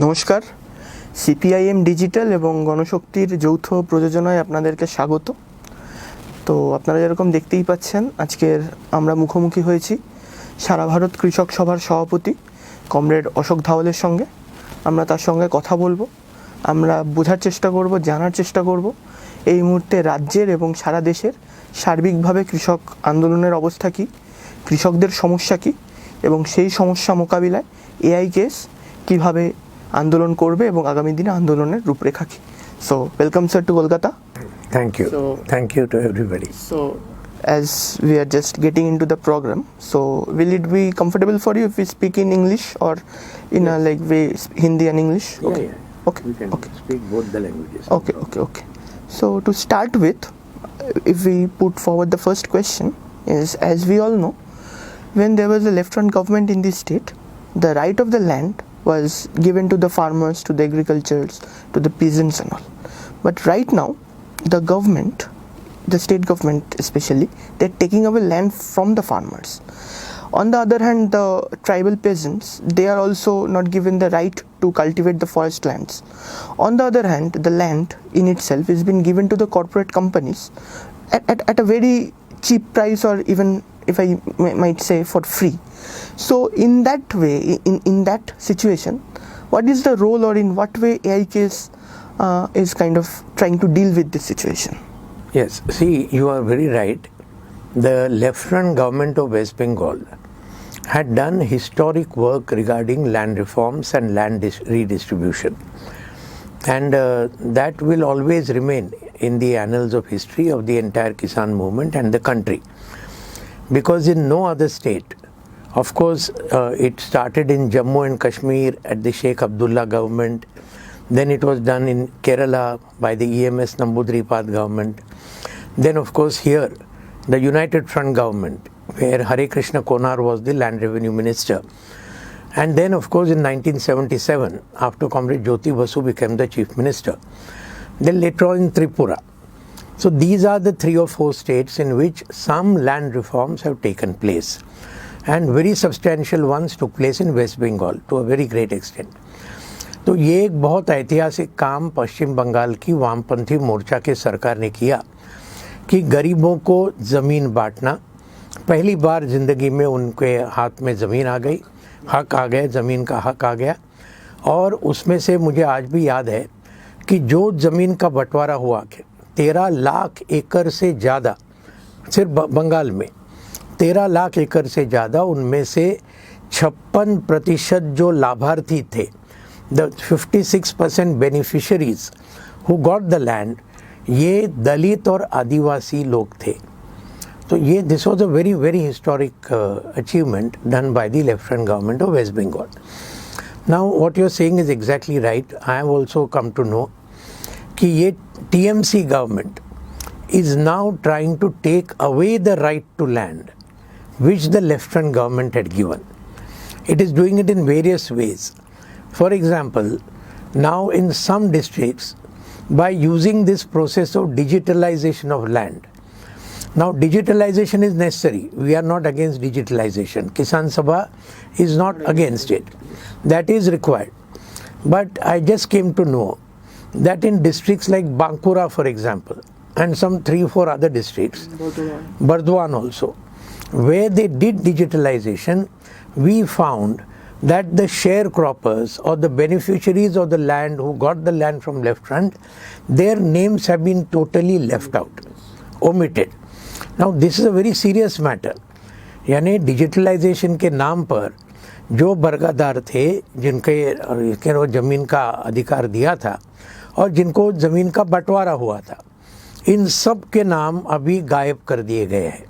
নমস্কার, CPIM digital এবং গণশক্তির যৌথ প্রযোজনায় আপনাদেরকে স্বাগত। তো আপনারা যেরকম দেখতেই পাচ্ছেন, আজকের আমরা মুখোমুখি হয়েছি সারা ভারত কৃষক সভার সভাপতি কমরেড অশোক ধাওয়ালের সঙ্গে। আমরা তার সঙ্গে কথা বলবো, আমরা বোঝার চেষ্টা করব, জানার চেষ্টা করব এই মুহূর্তে রাজ্যের এবং সারা দেশের সার্বিকভাবে কৃষক আন্দোলনের অবস্থা কী, কৃষকদের সমস্যা কী এবং সেই সমস্যা মোকাবিলায় এআই কেস কীভাবে আন্দোলন করবে এবং আগামী দিনে আন্দোলনের রূপরেখা কী। So welcome sir to Kolkata. Thank you. Thank you to everybody. So as we are just getting into the program, so will it be comfortable for you if we speak in English or in a like way Hindi and English? Okay. Yeah. Okay. We can Okay. speak both the languages. Okay. So to start with, if we put forward the first question is, as we all know, when there was a left-front government in this state, the right of the land was given to the farmers, to the agricultures, to the peasants and all. But right now, the government, the state government especially, they're taking away land from the farmers. On the other hand, the tribal peasants, they are also not given the right to cultivate the forest lands. On the other hand, the land in itself has been given to the corporate companies at a very cheap price, or even, if I might say, for free. So in that way, in that situation, what is the role, or in what way AI case is kind of trying to deal with this situation? Yes, see, you are very right. The left-front government of West Bengal had done historic work regarding land reforms and land redistribution. And that will always remain in the annals of history of the entire Kisan movement and the country. Because in no other state, of course, it started in Jammu and Kashmir at the Sheikh Abdullah government. Then it was done in Kerala by the EMS Namboodiripad government. Then, of course, here, the United Front government, where Hare Krishna Konar was the land revenue minister. And then, of course, in 1977, after Comrade Jyoti Basu became the chief minister. Then later on in Tripura. So these are the 3 or 4 states in which some land reforms have taken place. And very substantial ones took place in West Bengal to a very great extent. तो ये एक बहुत ऐतिहासिक काम पश्चिम बंगाल की वामपंथी मोर्चा के सरकार ने किया कि गरीबों को ज़मीन बांटना। पहली बार ज़िंदगी में उनके हाथ में ज़मीन आ गई, हक आ गया, ज़मीन का हक आ गया। और उसमें से मुझे आज भी याद है कि जो ज़मीन का बंटवारा हुआ 13 लाख एकड़ से ज़्यादा, सिर्फ बंगाल में 13 लाख एकड़ से ज़्यादा, उनमें से 56% जो लाभार्थी थे, the 56% beneficiaries who got the land, ये दलित और आदिवासी लोग थे। तो ये this was a very very historic achievement done by the left-front government of West Bengal. Now what you are saying is exactly right. I have also come to know कि ये TMC government is now trying to take away the right to land which the left-front government had given. It is doing it in various ways. For example, now in some districts, by using this process of digitalization of land. Now digitalization is necessary. We are not against digitalization. Kisan Sabha is not against it. That is required. But I just came to know that in districts like Bankura, for example, and some 3-4 other districts, Burdwan also, where they did digitalization, we found that the sharecroppers or the beneficiaries of the land who got the land from left front, their names have been totally left out, omitted. Now this is a very serious matter. यानी digitalization के नाम पर जो बरगदार थे, जिनको ज़मीन का अधिकार दिया था और जिनको ज़मीन का बंटवारा हुआ था, इन सब के नाम अभी गायब कर दिए गए हैं.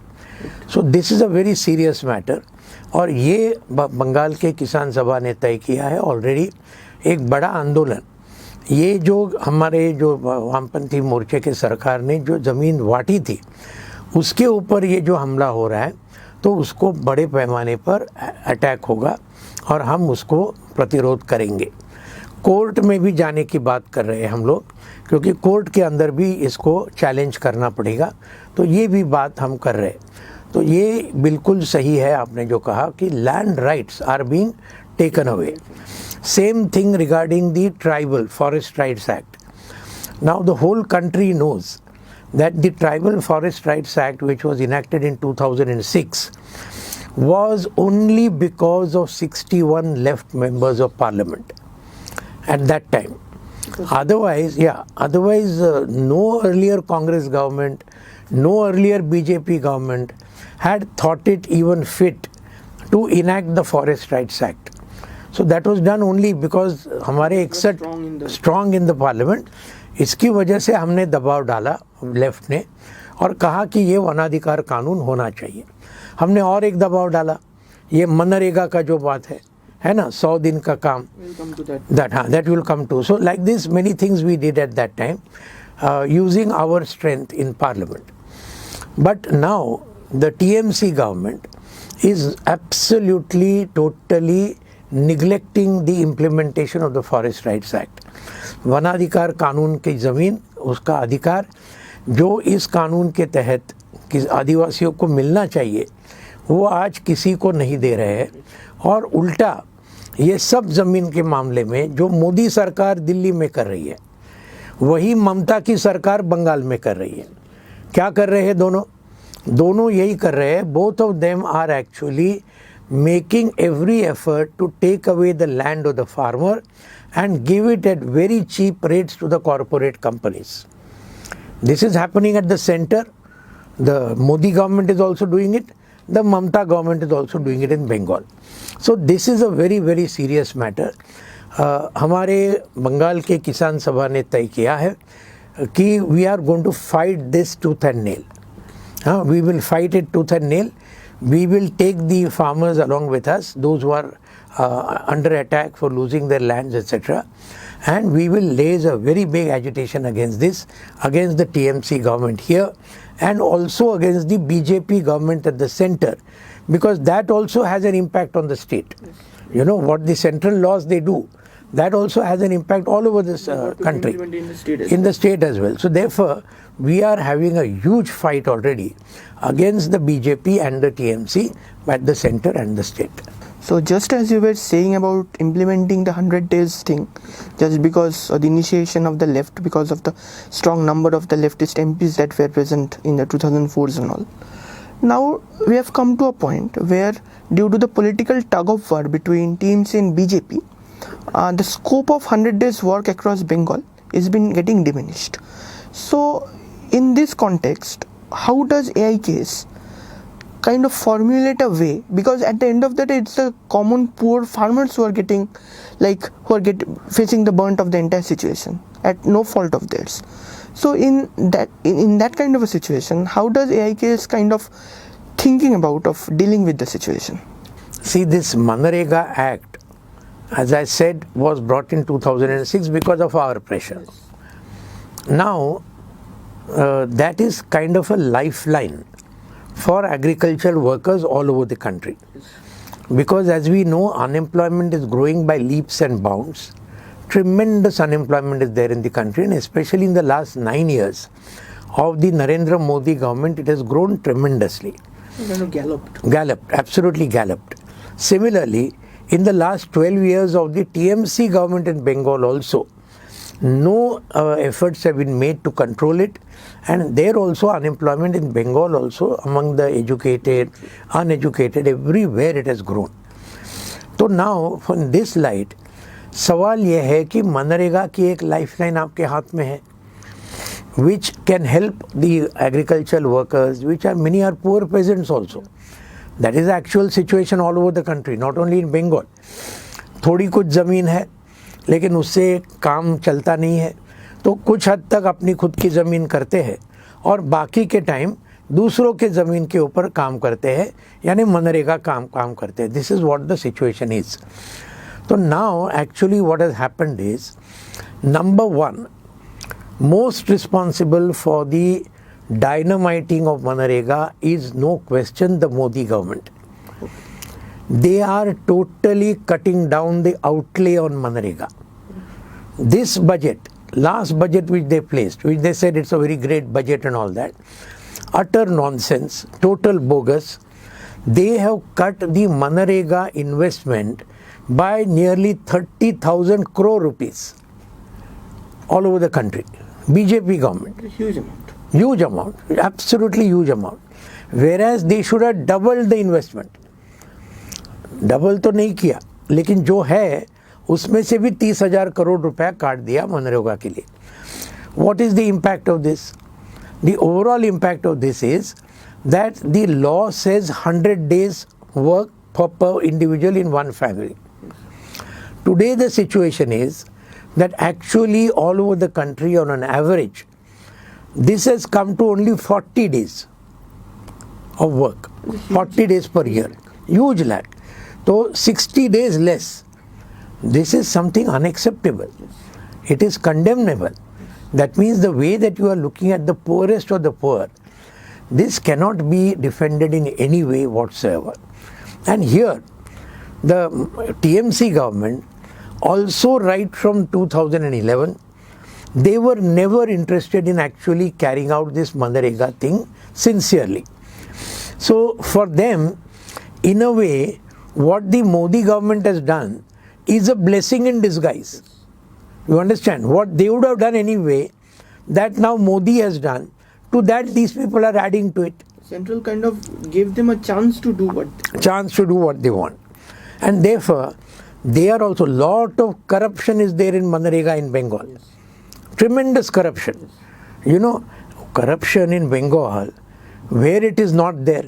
So this is a very serious matter. और ये बंगाल के किसान सभा ने तय किया है ऑलरेडी एक बड़ा आंदोलन। ये जो हमारे जो वामपंथी मोर्चे के सरकार ने जो ज़मीन बांटी थी उसके ऊपर ये जो हमला हो रहा है, तो उसको बड़े पैमाने पर अटैक होगा और हम उसको प्रतिरोध करेंगे। कोर्ट में भी जाने की बात कर रहे हैं हम लोग, क्योंकि कोर्ट के अंदर भी इसको चैलेंज करना पड़ेगा, तो ये भी बात हम कर रहे हैं। तो ये बिल्कुल सही है आपने जो कहा कि land rights are being taken away. Same thing regarding the Tribal Forest Rights Act. Now the whole country knows that the Tribal Forest Rights Act, which was enacted in 2006, was only because of 61 left members of parliament at that time. Otherwise, no earlier Congress government, no earlier BJP government had thought it even fit to enact the Forest Rights Act. So that was done only because हमारे 61 strong in the parliament. इसकी वजह से हमने दबाव डाला left ने और कहा कि ये वनाधिकार कानून होना चाहिए. हमने और एक दबाव डाला, ये मनरेगा का जो बात है ना, 100 दिन का काम, that will come to. So like this, many things we did at that time, using our strength in parliament. But now the TMC government is absolutely, totally neglecting the implementation of the Forest Rights Act. वनाधिकार कानून की ज़मीन, उसका अधिकार जो इस कानून के तहत आदिवासियों को मिलना चाहिए, वो आज किसी को नहीं दे रहे हैं. और उल्टा ये सब ज़मीन के मामले में जो मोदी सरकार दिल्ली में कर रही है, वही ममता की सरकार बंगाल में कर रही है. क्या कर रहे हैं दोनों यही कर रहे हैं. Both of them are actually making every effort to take away the land of the farmer and give it at very cheap rates to the corporate companies. This is happening at the center. The Modi government is also doing it. The Mamata government is also doing it in Bengal. So this is a very, very serious matter. हमारे बंगाल के किसान सभा ने तय किया है कि we are going to fight this tooth and nail. We will fight it tooth and nail. We will take the farmers along with us, those who are under attack for losing their lands, etc. And we will raise a very big agitation against this, against the TMC government here, and also against the BJP government at the center, because that also has an impact on the state. You know, what the central laws they do, that also has an impact all over this country, in the state as well. So therefore, we are having a huge fight already against the BJP and the TMC at the center and the state. So just as you were saying about implementing the 100 days thing, just because of the initiation of the left, because of the strong number of the leftist MPs that were present in the 2004s and all, now we have come to a point where, due to the political tug of war between TMC and BJP, the scope of 100 days work across Bengal is been getting diminished. So in this context, how does AIKS kind of formulate a way, because at the end of the day it's the common poor farmers who are getting, facing the brunt of the entire situation at no fault of theirs. So in that kind of a situation, how does AIKS kind of thinking about of dealing with the situation? See, this Manrega Act, as I said, was brought in 2006 because of our pressure. Now that is kind of a lifeline for agricultural workers all over the country, because as we know, unemployment is growing by leaps and bounds. Tremendous unemployment is there in the country, and especially in the last 9 years of the Narendra Modi government, it has grown tremendously. Absolutely galloped. Similarly, in the last 12 years of the TMC government in Bengal also, no efforts have been made to control it, and there also unemployment in Bengal also among the educated, uneducated, everywhere it has grown. So now from this light, सवाल ये है कि मनरेगा की एक lifeline आपके हाथ में है, which can help the agricultural workers, which are many are poor peasants also. That is the actual situation all over the country, not only in Bengal. थोड़ी कुछ ज़मीन है लेकिन उससे काम चलता नहीं है, तो कुछ हद तक अपनी खुद की ज़मीन करते हैं और बाकी के टाइम दूसरों के ज़मीन के ऊपर काम करते हैं, यानी मनरेगा काम करते हैं. This is what the situation is. So now actually what has happened is, number one, most responsible for the dynamiting of Manrega is no question the Modi government. They are totally cutting down the outlay on Manrega. This budget, last budget which they placed, which they said it's a very great budget and all that, utter nonsense, total bogus. they have cut the Manrega investment by nearly 30,000 crore rupees all over the country. BJP government. Huge amount. Huge amount, absolutely huge amount. Whereas they should have doubled the investment. Double तो नहीं किया, लेकिन जो है उसमें से भी 30,000 करोड़ रुपया काट दिया मनरेगा के लिए. What is the impact of this? The overall impact of this is that the law says 100 days work per individual in one family. Today the situation is that actually all over the country on an average, this has come to only 40 days of work, 40 days per year. Huge lag. So 60 days less. This is something unacceptable. It is condemnable. That means the way that you are looking at the poorest of the poor, this cannot be defended in any way whatsoever. And here, the TMC government, also right from 2011, they were never interested in actually carrying out this Manrega thing sincerely. So for them, in a way, what the Modi government has done is a blessing in disguise. You understand? What they would have done anyway, that now Modi has done, to that these people are adding to it. Central kind of gave them a chance to do what they want. And therefore, there are also lot of corruption is there in Manrega in Bengal. Yes. Tremendous corruption. Yes. You know, corruption in Bengal, where it is not there,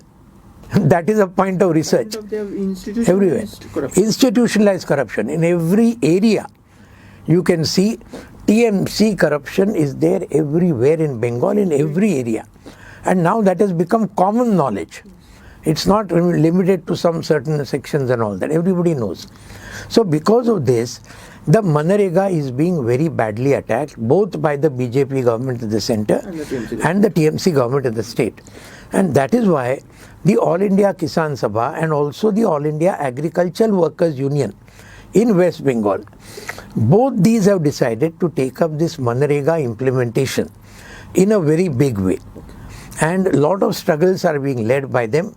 that is a point of research. Everywhere. Institutionalized corruption. In every area, you can see TMC corruption is there everywhere in Bengal, in every area. And now that has become common knowledge. It's not limited to some certain sections and all that. Everybody knows. So because of this, the Manrega is being very badly attacked, both by the BJP government at the center and the TMC government at the state. And that is why the All India Kisan Sabha and also the All India Agricultural Workers Union in West Bengal, both these have decided to take up this Manrega implementation in a very big way. And a lot of struggles are being led by them,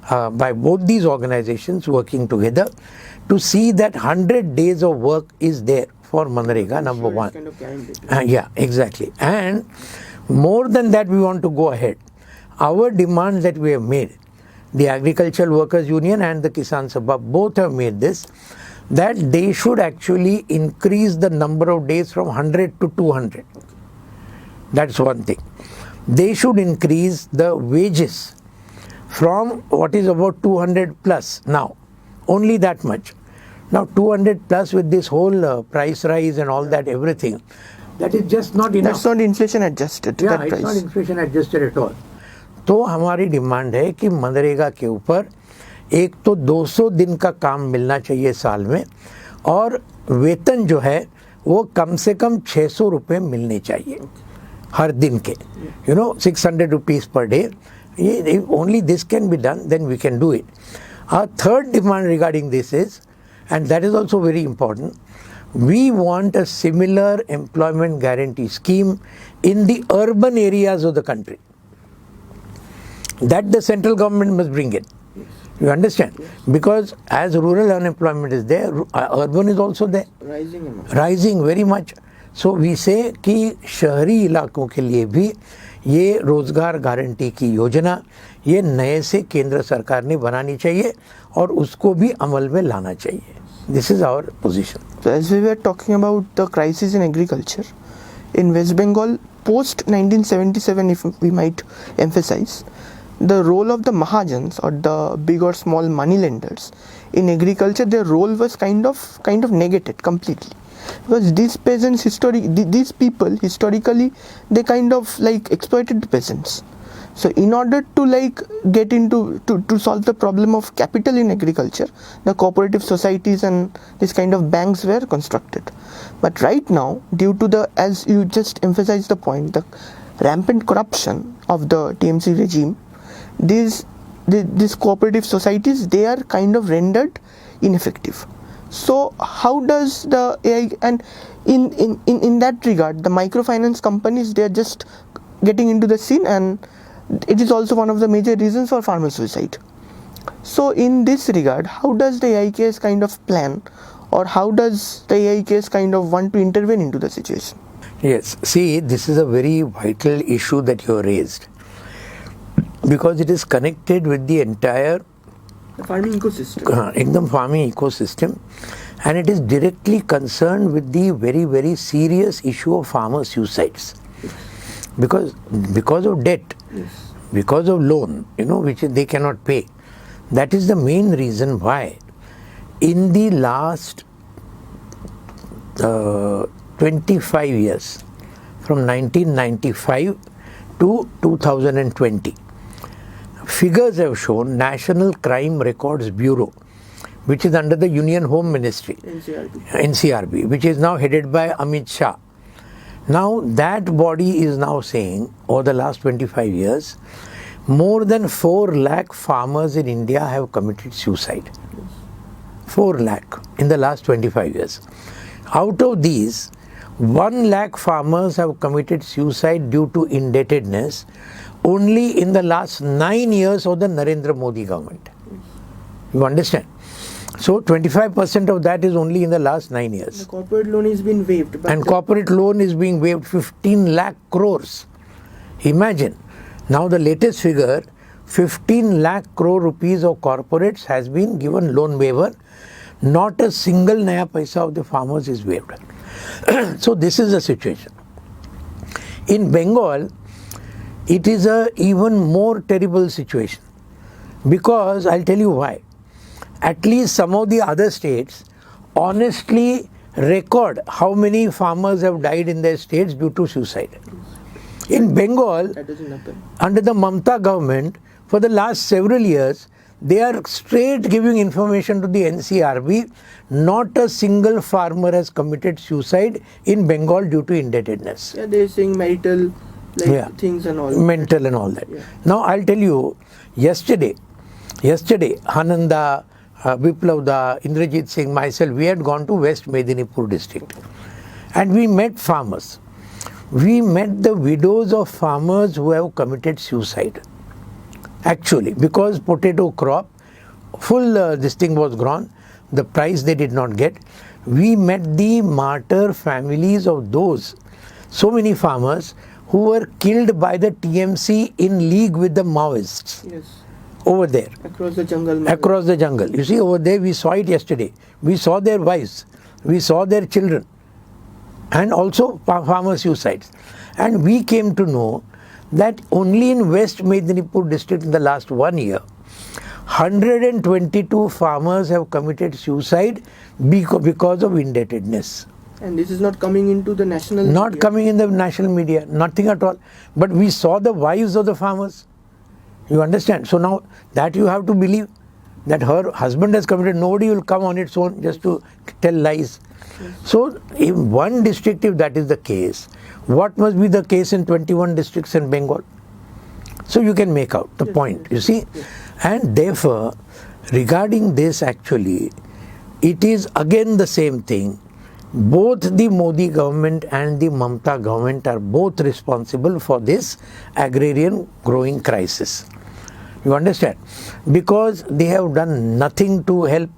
by both these organizations working together to see that 100 days of work is there for Manrega, number one. Kind of Yeah, exactly. And more than that, we want to go ahead. Our demand that we have made, the Agricultural Workers Union and the Kisan Sabha both have made this, that they should actually increase the number of days from 100 to 200. That's one thing. They should increase the wages from what is about 200 plus now, only that much. Now 200 plus with this whole price rise and all that, everything, that is just not enough. That's not inflation adjusted. Yeah, that it's price. not inflation adjusted at all. तो हमारी demand है कि मनरेगा के ऊपर एक तो 200 दिन का काम मिलना चाहिए साल में, और वेतन जो है वो कम से कम 600 रुपये मिलने चाहिए हर दिन के. 600 rupees per day. If only this can be done, then we can do it. Our third demand regarding this is, and that is also very important, we want a similar employment guarantee scheme in the urban areas of the country. That the central government must bring in. You understand? Yes. Because as rural unemployment is there, urban is also there. Rising very much. So we say कि शहरी इलाकों के लिए भी ये रोजगार guarantee की योजना ये नए से केंद्र सरकार ने बनानी चाहिए और उसको भी अमल में लाना चाहिए. This is our position. So as we were talking about the crisis in agriculture, in West Bengal post 1977, if we might emphasize, the role of the Mahajans or the big or small money lenders in agriculture, their role was kind of negated completely, because these peasants these people historically, they kind of like exploited the peasants. So in order to like get into to solve the problem of capital in agriculture, the cooperative societies and this kind of banks were constructed. But right now, due to the, as you just emphasized the point, the rampant corruption of the TMC regime, these cooperative societies, they are kind of rendered ineffective. So how does the AI, and in that regard, the microfinance companies, they are just getting into the scene, and it is also one of the major reasons for farmer suicide. So in this regard, how does the AIKS kind of plan, or how does the AIKS kind of want to intervene into the situation? Yes, see, this is a very vital issue that you raised, because it is connected with the entire Farming ecosystem. Farming ecosystem, and it is directly concerned with the very, very serious issue of farmer suicides. Because of debt, Yes. because of loan, which they cannot pay. That is the main reason why in the last 25 years, from 1995 to 2020, figures have shown National Crime Records Bureau, which is under the Union Home Ministry, NCRB, which is now headed by Amit Shah. Now that body is now saying, over the last 25 years, more than 4 lakh farmers in India have committed suicide. 4 lakh in the last 25 years. Out of these, 1 lakh farmers have committed suicide due to indebtedness only in the last 9 years of the Narendra Modi government. You understand? So 25% of that is only in the last 9 years. The corporate loan is being waived. And corporate loan is being waived 15 lakh crores. Imagine. Now the latest figure, 15 lakh crore rupees of corporates has been given loan waiver. Not a single naya paisa of the farmers is waived. So this is the situation. In Bengal, it is a even more terrible situation, because I'll tell you why. At least some of the other states honestly record how many farmers have died in their states due to suicide. In Bengal, that doesn't happen. Under the Mamata government, for the last several years, they are straight giving information to the NCRB. Not a single farmer has committed suicide in Bengal due to indebtedness. Yeah, they're saying marital things and all. Mental and all that. Yeah. Now I'll tell you, yesterday, Hananda, Biplavda, Indrajit Singh, myself, we had gone to West Medinipur district, and we met farmers. We met the widows of farmers who have committed suicide. Actually, because potato crop, full this thing was grown, the price they did not get. We met the martyr families of those, so many farmers who were killed by the TMC in league with the Maoists. Yes. Over there. Across the jungle. Across the jungle. You see, over there we saw it yesterday. We saw their wives. We saw their children. And also farmer suicides. And we came to know that only in West Medinipur district in the last 1 year, 122 farmers have committed suicide because of indebtedness. And this is not coming into the national media. Not coming in the national media, nothing at all. But we saw the wives of the farmers. You understand? So now that you have to believe that her husband has committed, nobody will come on its own just to tell lies. Yes. So in one district, if that is the case, what must be the case in 21 districts in Bengal? So you can make out the point, you see. Yes. And therefore, regarding this actually, it is again the same thing. Both the Modi government and the Mamata government are both responsible for this agrarian growing crisis. You understand? Because they have done nothing to help.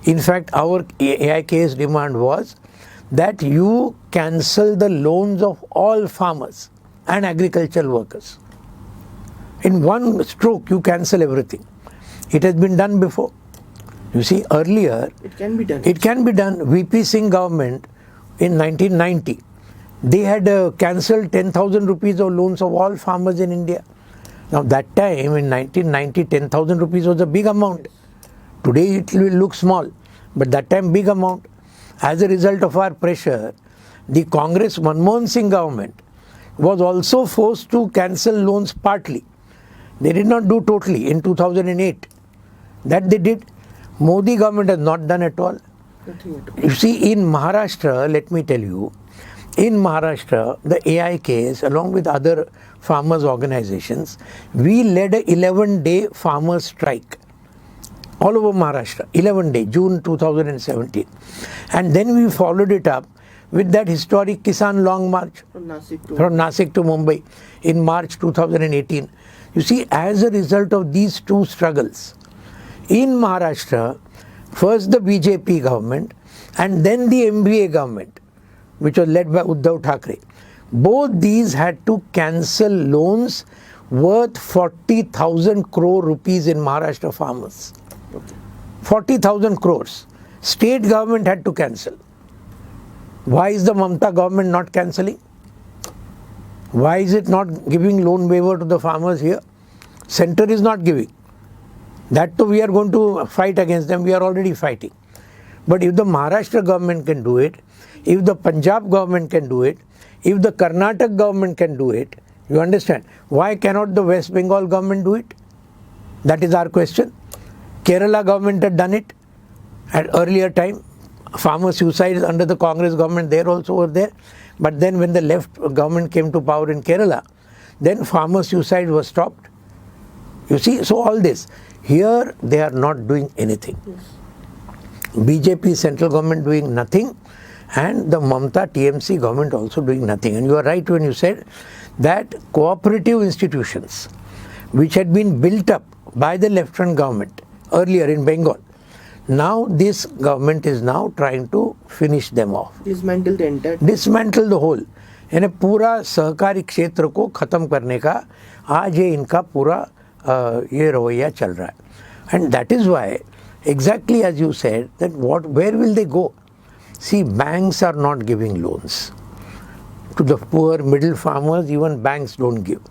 In fact, our AIK's demand was that you cancel the loans of all farmers and agricultural workers. In one stroke, you cancel everything. It has been done before. You see, earlier, it can be done. It can be done. VP Singh government in 1990, they had cancelled 10,000 rupees of loans of all farmers in India. Now that time in 1990, 10,000 rupees was a big amount. Today it will look small, but that time big amount. As a result of our pressure, the Congress Manmohan Singh government was also forced to cancel loans partly. They did not do totally in 2008. That they did. Modi government has not done at all. You see, in Maharashtra, let me tell you, in Maharashtra, the AIKs, along with other farmers' organizations, we led an 11-day farmers' strike all over Maharashtra, 11-day, June 2017. And then we followed it up with that historic Kisan Long March from Nasik to Mumbai in March 2018. You see, as a result of these two struggles, in Maharashtra, first the BJP government and then the MBA government, which was led by Uddhav Thackeray. Both these had to cancel loans worth 40,000 crore rupees in Maharashtra farmers. 40,000 crores. State government had to cancel. Why is the Mamata government not cancelling? Why is it not giving loan waiver to the farmers here? Center is not giving. That too we are going to fight against them. We are already fighting. But if the Maharashtra government can do it, if the Punjab government can do it, if the Karnataka government can do it, you understand, why cannot the West Bengal government do it? That is our question. Kerala government had done it at earlier time. Farmer suicides under the Congress government, there also were there. But then when the left government came to power in Kerala, then farmer suicide was stopped. You see, so all this. Here they are not doing anything. BJP central government doing nothing, and the Mamata TMC government also doing nothing. And you are right when you said that cooperative institutions which had been built up by the left-hand government earlier in Bengal, now this government is now trying to finish them off. Dismantle the entire. Dismantle the whole. यानी पूरा सहकारी क्षेत्र को खत्म करने का आज ये इनका पूरा ये रवैया चल रहा है. And that is why, exactly as you said, that where will they go? See, banks are not giving loans to the poor middle farmers. Even banks don't give.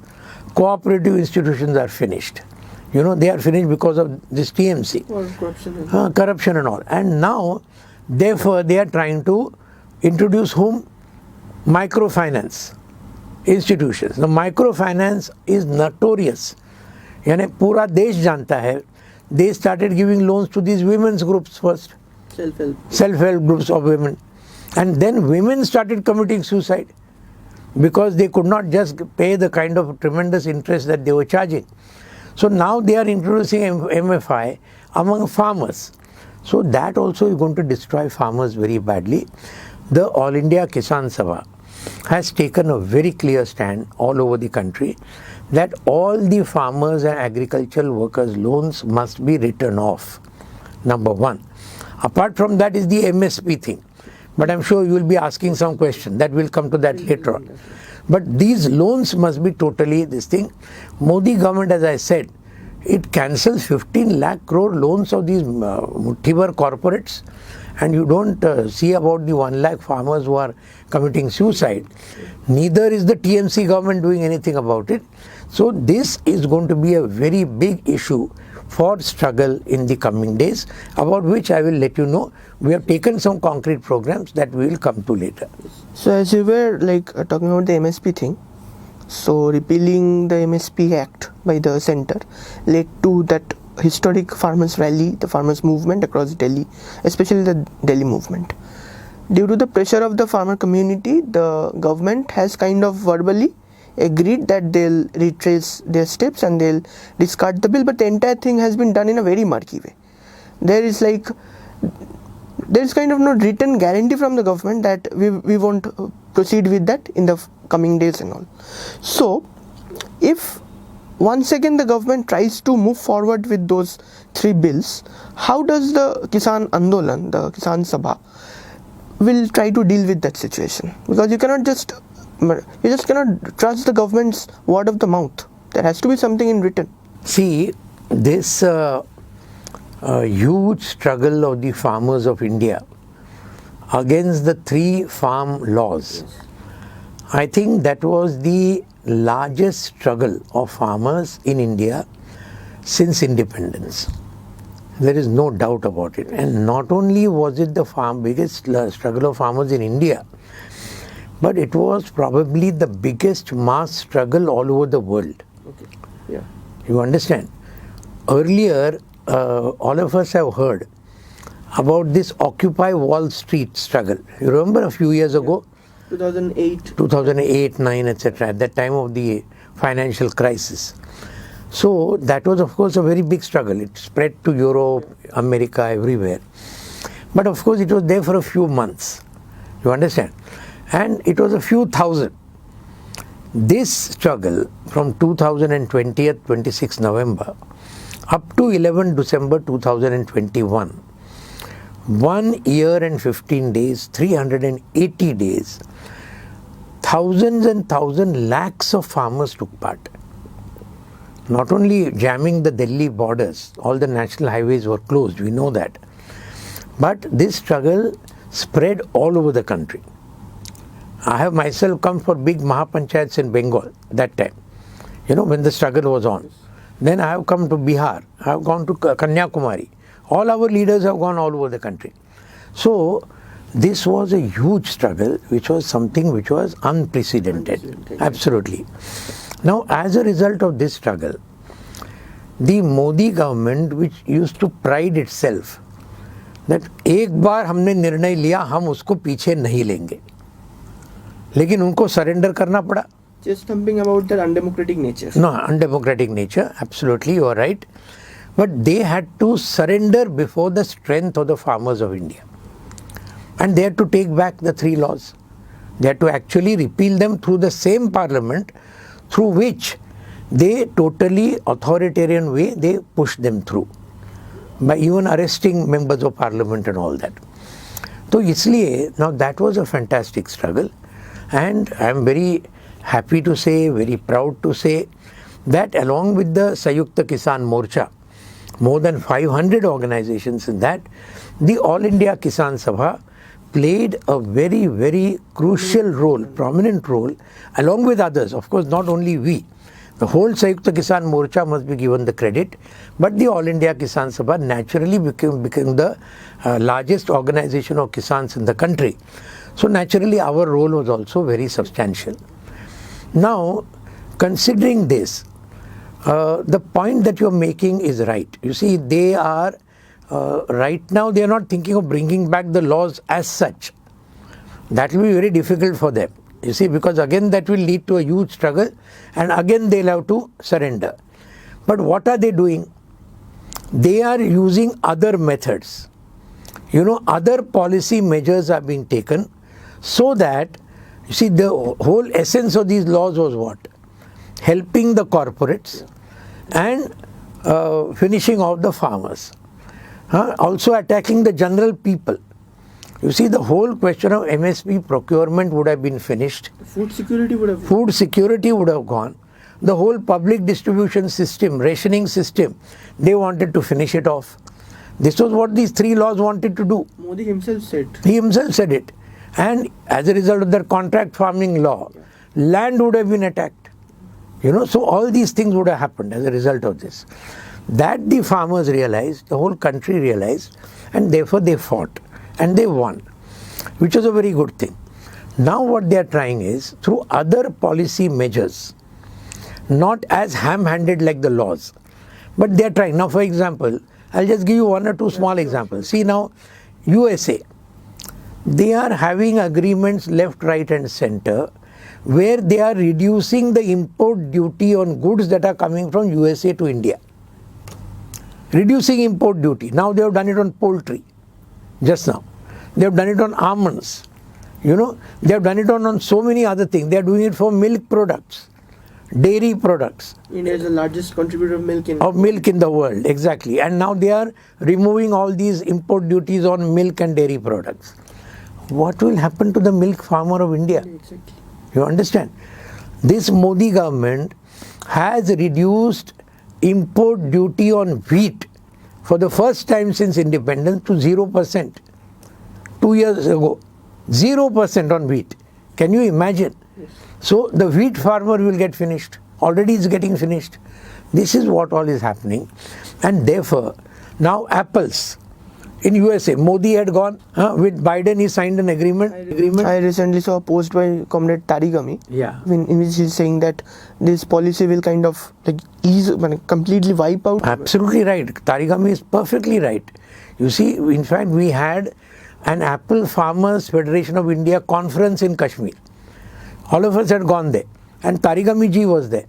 Cooperative institutions are finished. You know, they are finished because of this TMC. Corruption and all. And now, therefore, they are trying to introduce whom? Microfinance institutions. The microfinance is notorious. यानी पूरा देश जानता है. They started giving loans to these women's groups first. Self-help groups of women. And then women started committing suicide because they could not just pay the kind of tremendous interest that they were charging. So now they are introducing MFI among farmers. So that also is going to destroy farmers very badly. The All India Kisan Sabha has taken a very clear stand all over the country that all the farmers and agricultural workers' loans must be written off. Number one. Apart from that is the MSP thing. But I'm sure you will be asking some question. That will come to that later on. But these loans must be totally this thing. Modi government, as I said, it cancels 15 lakh crore loans of these multiple corporates, and you don't see about the 1 lakh farmers who are committing suicide. Neither is the TMC government doing anything about it. So this is going to be a very big issue for struggle in the coming days, about which I will let you know. We have taken some concrete programs that we will come to later. So as you were talking about the MSP thing, so repealing the MSP Act by the centre led to that historic farmers rally, the farmers movement across Delhi, especially the Delhi movement. Due to the pressure of the farmer community, the government has kind of verbally agreed that they'll retrace their steps and they'll discard the bill, but the entire thing has been done in a very murky way. There is kind of no written guarantee from the government that we won't proceed with that in the coming days and all. So if once again the government tries to move forward with those 3 bills, how does the Kisan Andolan, the Kisan Sabha, will try to deal with that situation? Because you just cannot trust the government's word of the mouth. There has to be something in written. See, this huge struggle of the farmers of India against the 3 farm laws, I think that was the largest struggle of farmers in India since independence. There is no doubt about it. And not only was it the biggest struggle of farmers in India, but it was probably the biggest mass struggle all over the world. Okay. Yeah. You understand? Earlier, all of us have heard about this Occupy Wall Street struggle. You remember a few years ago? 2008, 9, etc. At that time of the financial crisis. So that was, of course, a very big struggle. It spread to Europe, America, everywhere. But of course, it was there for a few months. You understand? And it was a few thousand. This struggle from 2020, 26 November, up to 11 December 2021, 1 year and 15 days, 380 days, thousands and lakhs of farmers took part. Not only jamming the Delhi borders, all the national highways were closed, we know that. But this struggle spread all over the country. I have myself come for big Mahapanchayats in Bengal that time, when the struggle was on. Then I have come to Bihar, I have gone to Kanyakumari. All our leaders have gone all over the country. So this was a huge struggle, which was something which was unprecedented. Absolutely. Now, as a result of this struggle, the Modi government, which used to pride itself that एक बार हमने निर्णय लिया हम उसको पीछे नहीं लेंगे, लेकिन उनको सरेंडर करना पड़ा. Just something about their undemocratic nature. No, undemocratic nature, absolutely, you are right. But they had to surrender before the strength of the farmers of India. And they had to take back the 3 laws. They had to actually repeal them through the same parliament through which they totally authoritarian way they pushed them through. By even arresting members of parliament and all that. So, isliye, now that was a fantastic struggle, and I am very happy to say, very proud to say that along with the Sanyukta Kisan Morcha, more than 500 organizations in that, the All India Kisan Sabha played a very, very crucial role, prominent role, along with others. Of course, not only we. The whole Sanyukta Kisan Morcha must be given the credit, but the All India Kisan Sabha naturally became the largest organization of Kisans in the country. So naturally our role was also very substantial. Now, considering this, the point that you are making is right. You see, they are, right now they are not thinking of bringing back the laws as such. That will be very difficult for them. You see, because again that will lead to a huge struggle and again they'll have to surrender. But what are they doing? They are using other methods. Other policy measures are being taken so that, you see, the whole essence of these laws was what? Helping the corporates and finishing off the farmers. Also attacking the general people. You see, the whole question of MSP procurement would have been finished. Food security would have gone. The whole public distribution system, rationing system, they wanted to finish it off. This was what these 3 laws wanted to do. Modi himself said. He himself said it. And as a result of their contract farming law, land would have been attacked. So all these things would have happened as a result of this. That the farmers realized, the whole country realized, and therefore they fought. And they won, which was a very good thing. Now what they are trying is, through other policy measures, not as ham-handed like the laws, but they are trying. Now, for example, I'll just give you 1 or 2 small examples. See now, USA, they are having agreements left, right and center, where they are reducing the import duty on goods that are coming from USA to India. Reducing import duty. Now they have done it on poultry. Just now. They have done it on almonds. They have done it on so many other things. They are doing it for milk products, dairy products. India is the largest contributor of milk in the world, exactly. And now they are removing all these import duties on milk and dairy products. What will happen to the milk farmer of India? Exactly. You understand? This Modi government has reduced import duty on wheat for the first time since independence to 0%. 2 years ago, 0% on wheat. Can you imagine? Yes. So the wheat farmer will get finished. Already is getting finished. This is what all is happening. And therefore, now apples. In USA, Modi had gone with Biden. He signed an agreement. I recently saw a post by Comrade Tarigami, Yeah. in which he's saying that this policy will kind of completely wipe out. Absolutely right. Tarigami is perfectly right. You see, in fact, we had an Apple Farmers Federation of India conference in Kashmir. All of us had gone there, and Tarigami ji was there.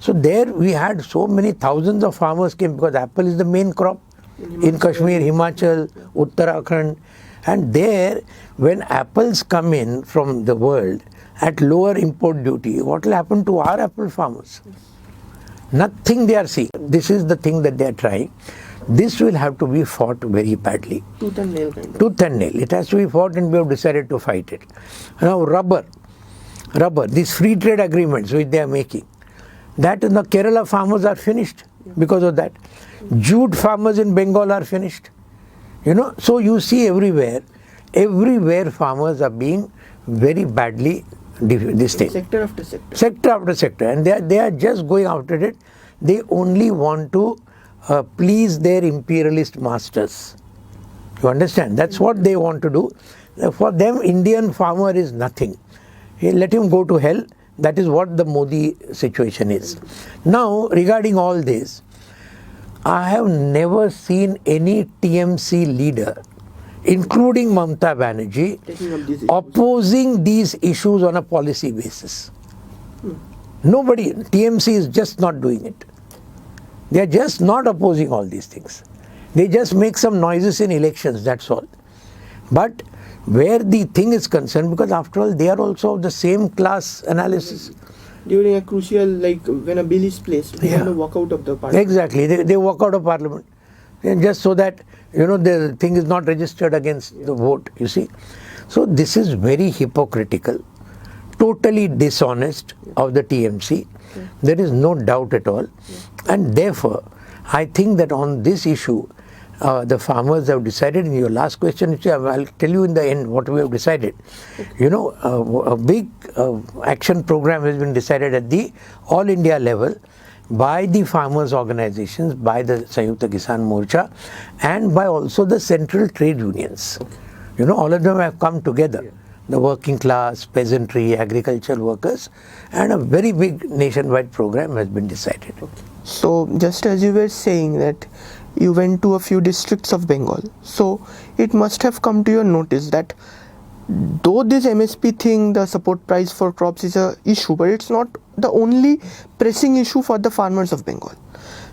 So there we had so many thousands of farmers came because apple is the main crop in Kashmir, Himachal, Uttarakhand. And there, when apples come in from the world at lower import duty, what will happen to our apple farmers? Nothing they are seeing. This is the thing that they are trying. This will have to be fought very badly. Tooth and nail kind of. Tooth and nail. It has to be fought, and we have decided to fight it. Now rubber, these free trade agreements which they are making, that in the Kerala farmers are finished because of that. Jute farmers in Bengal are finished. So you see everywhere farmers are being very badly this thing. Sector after sector. Sector after sector, and they are just going after it. They only want to please their imperialist masters. You understand? That's what they want to do. For them, Indian farmer is nothing. Let him go to hell. That is what the Modi situation is. Now, regarding all this, I have never seen any TMC leader, including Mamata Banerjee, opposing these issues on a policy basis. Nobody. TMC is just not doing it. They are just not opposing all these things. They just make some noises in elections, that's all. But where the thing is concerned, because after all they are also of the same class analysis. During a crucial, like when a bill is placed, they want to walk out of the parliament. Exactly, they walk out of parliament. And just so that, the thing is not registered against the vote, you see. So this is very hypocritical, totally dishonest of the TMC. There is no doubt at all. And therefore, I think that on this issue, the farmers have decided. In your last question, I'll tell you in the end what we have decided. A big action program has been decided at the all India level by the farmers organizations, by the Sanyukta Kisan Morcha, and by also the central trade unions. All of them have come together. The working class, peasantry, agricultural workers, and a very big nationwide program has been decided. So, just as you were saying that you went to a few districts of Bengal, so it must have come to your notice that though this MSP thing, the support price for crops is a issue, but it's not the only pressing issue for the farmers of Bengal.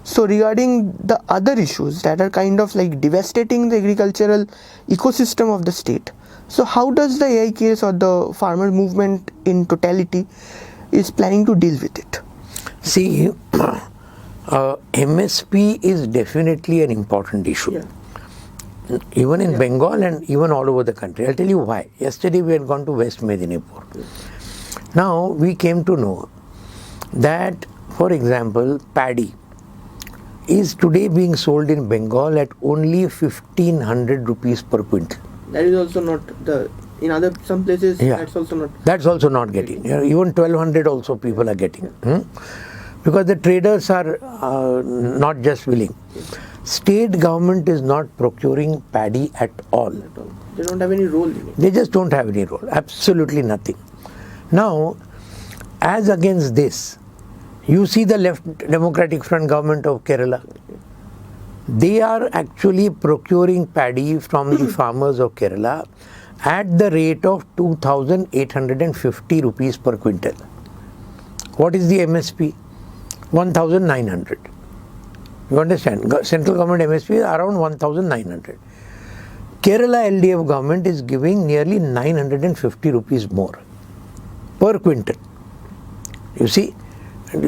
So regarding the other issues that are kind of like devastating the agricultural ecosystem of the state, so how does the AIKS or the farmer movement in totality is planning to deal with it? See, MSP is definitely an important issue. Even in Bengal and even all over the country. I'll tell you why. Yesterday we had gone to West Medinipur. Now we came to know that, for example, paddy is today being sold in Bengal at only 1,500 rupees per quintal. That is also not in some places, that's also not. That's also not getting. Even 1,200 also people are getting. Because the traders are not just willing. State government is not procuring paddy at all. They don't have any role in it. They just don't have any role. Absolutely nothing. Now, as against this, you see the Left Democratic Front government of Kerala. They are actually procuring paddy from the farmers of Kerala at the rate of 2,850 rupees per quintal. What is the MSP? 1,900. You understand? Central government MSP is around 1,900. Kerala LDF government is giving nearly 950 rupees more per quintal. You see,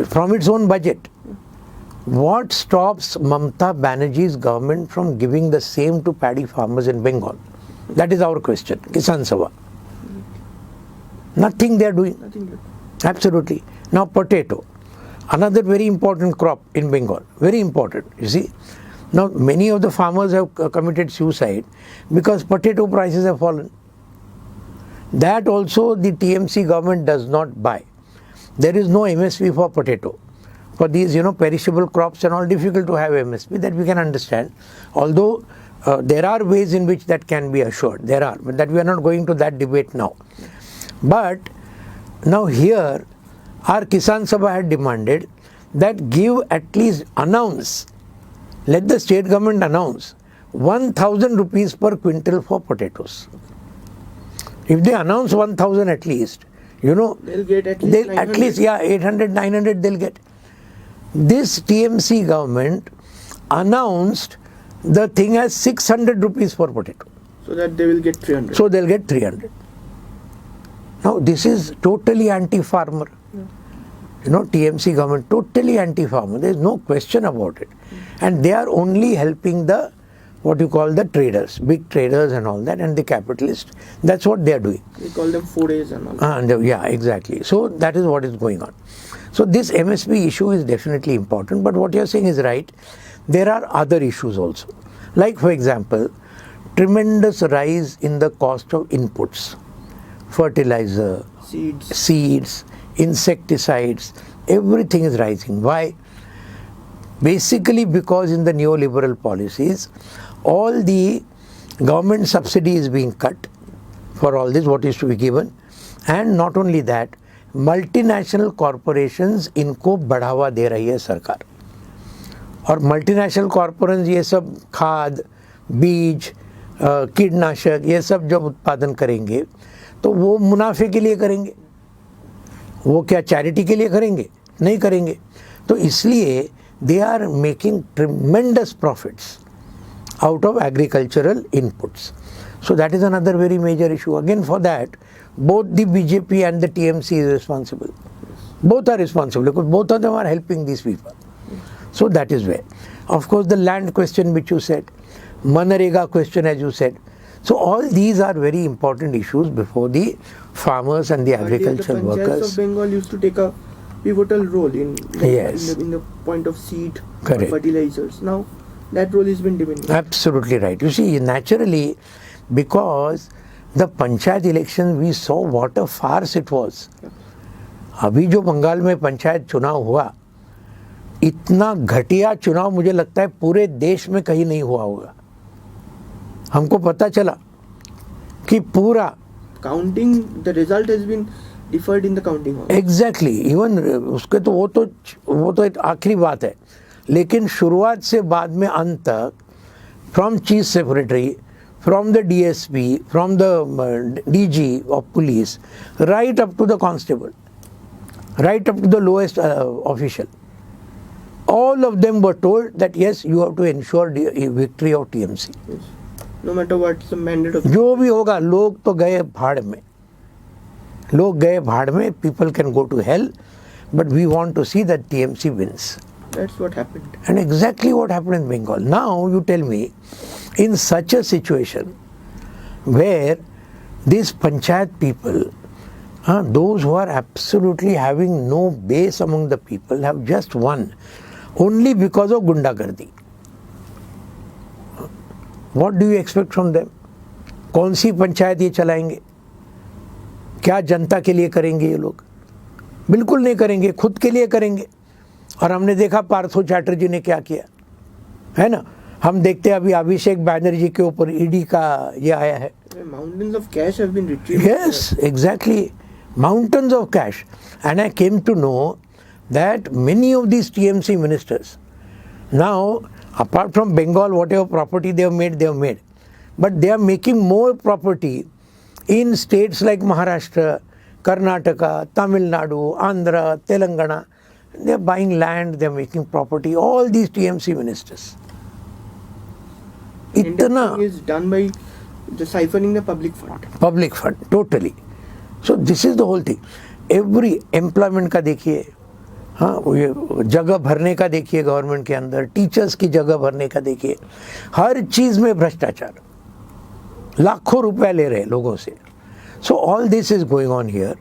from its own budget. What stops Mamata Banerjee's government from giving the same to paddy farmers in Bengal? That is our question. Kisan Sabha. Nothing they are doing. Nothing. Absolutely. Now potato. Another very important crop in Bengal. Very important, you see. Now many of the farmers have committed suicide because potato prices have fallen. That also the TMC government does not buy. There is no MSP for potato. For these, perishable crops and all, difficult to have MSP, that we can understand. Although there are ways in which that can be assured. There are, but that we are not going to that debate now. But now here, our Kisan Sabha had demanded that give at least announce, let the state government announce 1,000 rupees per quintal for potatoes. If they announce 1,000 at least, they'll get at least 800, 900 they'll get. This TMC government announced the thing as 600 rupees for potato. So that they will get 300. So they'll get 300. Now this is totally anti-farmer. TMC government, totally anti-farmer. There is no question about it. And they are only helping the, what you call the traders, big traders and all that, and the capitalists. That's what they are doing. We call them 4As and all that. Yeah, exactly. So that is what is going on. So this MSP issue is definitely important, but what you are saying is right. There are other issues also. Like, for example, tremendous rise in the cost of inputs, fertilizer, seeds, insecticides, everything is rising. Why? Basically because in the neoliberal policies, all the government subsidy is being cut for all this, what is to be given. And not only that, multinational corporations इनको बढ़ावा दे रही है सरकार. और multinational corporations ये सब खाद, बीज, कीटनाशक ये सब जब उत्पादन करेंगे तो वो मुनाफे के लिए करेंगे, वो क्या चैरिटी के लिए करेंगे? नहीं करेंगे. तो इसलिए they are making tremendous profits out of agricultural inputs. So that is another very major issue. Again, for that, both the BJP and the TMC is responsible. Both are responsible because both of them are helping these people. So that is where. Of course, the land question which you said, Manrega question as you said. So all these are very important issues before the farmers and the agricultural workers. The Panchayats of Bengal used to take a pivotal role in the point of seed or fertilizers. Now that role has been diminished. Absolutely right. You see, naturally, because the Panchayat election, we saw what a farce it was. अभी जो बंगाल में पंचायत चुनाव हुआ, इतना घटिया चुनाव मुझे लगता है पूरे देश में कहीं नहीं हुआ होगा. हमको पता चला कि पूरा counting, the result has been deferred in the counting hall. Exactly. Even उसके तो वो तो आखिरी बात है. लेकिन शुरुआत से बाद में अंत तक, from chief secretary, from the DSP, from the DG of police, right up to the constable, right up to the lowest official, all of them were told that yes, you have to ensure the victory of TMC. Yes. No matter what the mandate of. जो भी होगा, लोग तो गए भाड़ में. लोग गए भाड़ में. People can go to hell, but we want to see that TMC wins. That's what happened. And exactly what happened in Bengal. Now you tell me, in such a situation where these panchayat people, those who are absolutely having no base among the people, have just won only because of गुंडागर्दी. What do you expect from them? कौन सी पंचायत ये चलाएंगे? क्या जनता के लिए करेंगे ये लोग? बिल्कुल नहीं करेंगे, खुद के लिए करेंगे. और हमने देखा पार्थो चैटर्जी ने क्या किया, है ना. हम देखते हैं अभी अभिषेक बैनर्जी के ऊपर ईडी का ये आया है. Mountains of cash have been retrieved. Yes, exactly. Mountains of cash. And I came to know that many of these TMC ministers, now apart from Bengal, whatever property they have made. But they are making more property in states like Maharashtra, Karnataka, Tamil Nadu, Andhra, Telangana. They are buying land, they are making property, all these TMC ministers. Everything is done by siphoning the public fund. Public fund, totally. So this is the whole thing. Every employment का देखिए, हाँ, जगह भरने का देखिए government के अंदर, teachers की जगह भरने का देखिए, हर चीज में भ्रष्टाचार, लाखों रुपया ले रहे लोगों से. So all this is going on here.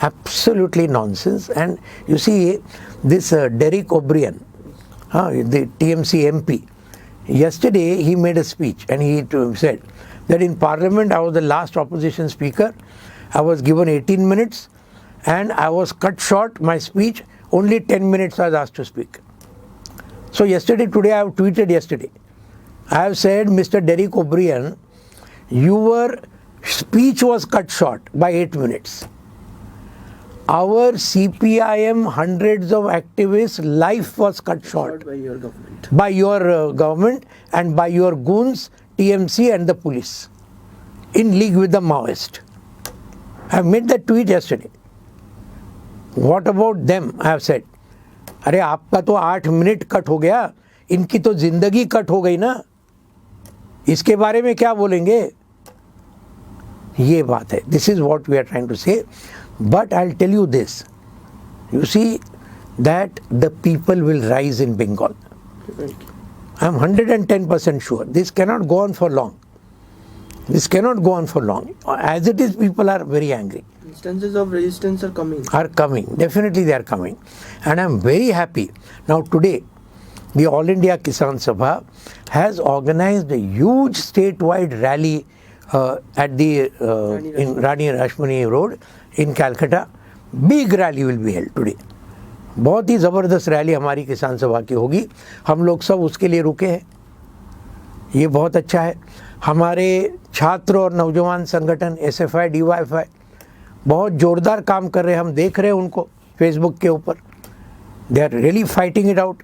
Absolutely nonsense. And you see this Derek O'Brien, the TMC MP, yesterday he made a speech and he said that in Parliament I was the last opposition speaker. I was given 18 minutes and I was cut short my speech. Only 10 minutes I was asked to speak. So today I have tweeted yesterday. I have said, Mr. Derek O'Brien, your speech was cut short by 8 minutes. Our CPIM hundreds of activists' life was cut short by your government. By your government and by your goons, TMC and the police, in league with the Maoist. I have made that tweet yesterday. What about them? I have said, अरे आपका तो 8 minute cut हो गया, इनकी तो जिंदगी cut हो गई ना, इसके बारे में क्या बोलेंगे? ये बात है. This is what we are trying to say. But I'll tell you this. You see, that the people will rise in Bengal. Right. I am 110% sure. This cannot go on for long. This cannot go on for long. As it is, people are very angry. Instances of resistance are coming. Definitely they are coming. And I am very happy. Now today, the All India Kisan Sabha has organized a huge statewide rally at the in Rani Rashmani Road in Calcutta. Big rally will be held today. बहुत ही ज़बरदस्त rally हमारी किसान सभा की होगी. हम लोग सब उसके लिए रुके हैं. ये बहुत अच्छा है. हमारे छात्र और नौजवान संगठन SFI, DYFI बहुत ज़ोरदार काम कर रहे हैं. हम देख रहे हैं उनको फेसबुक के ऊपर. They are really fighting it out.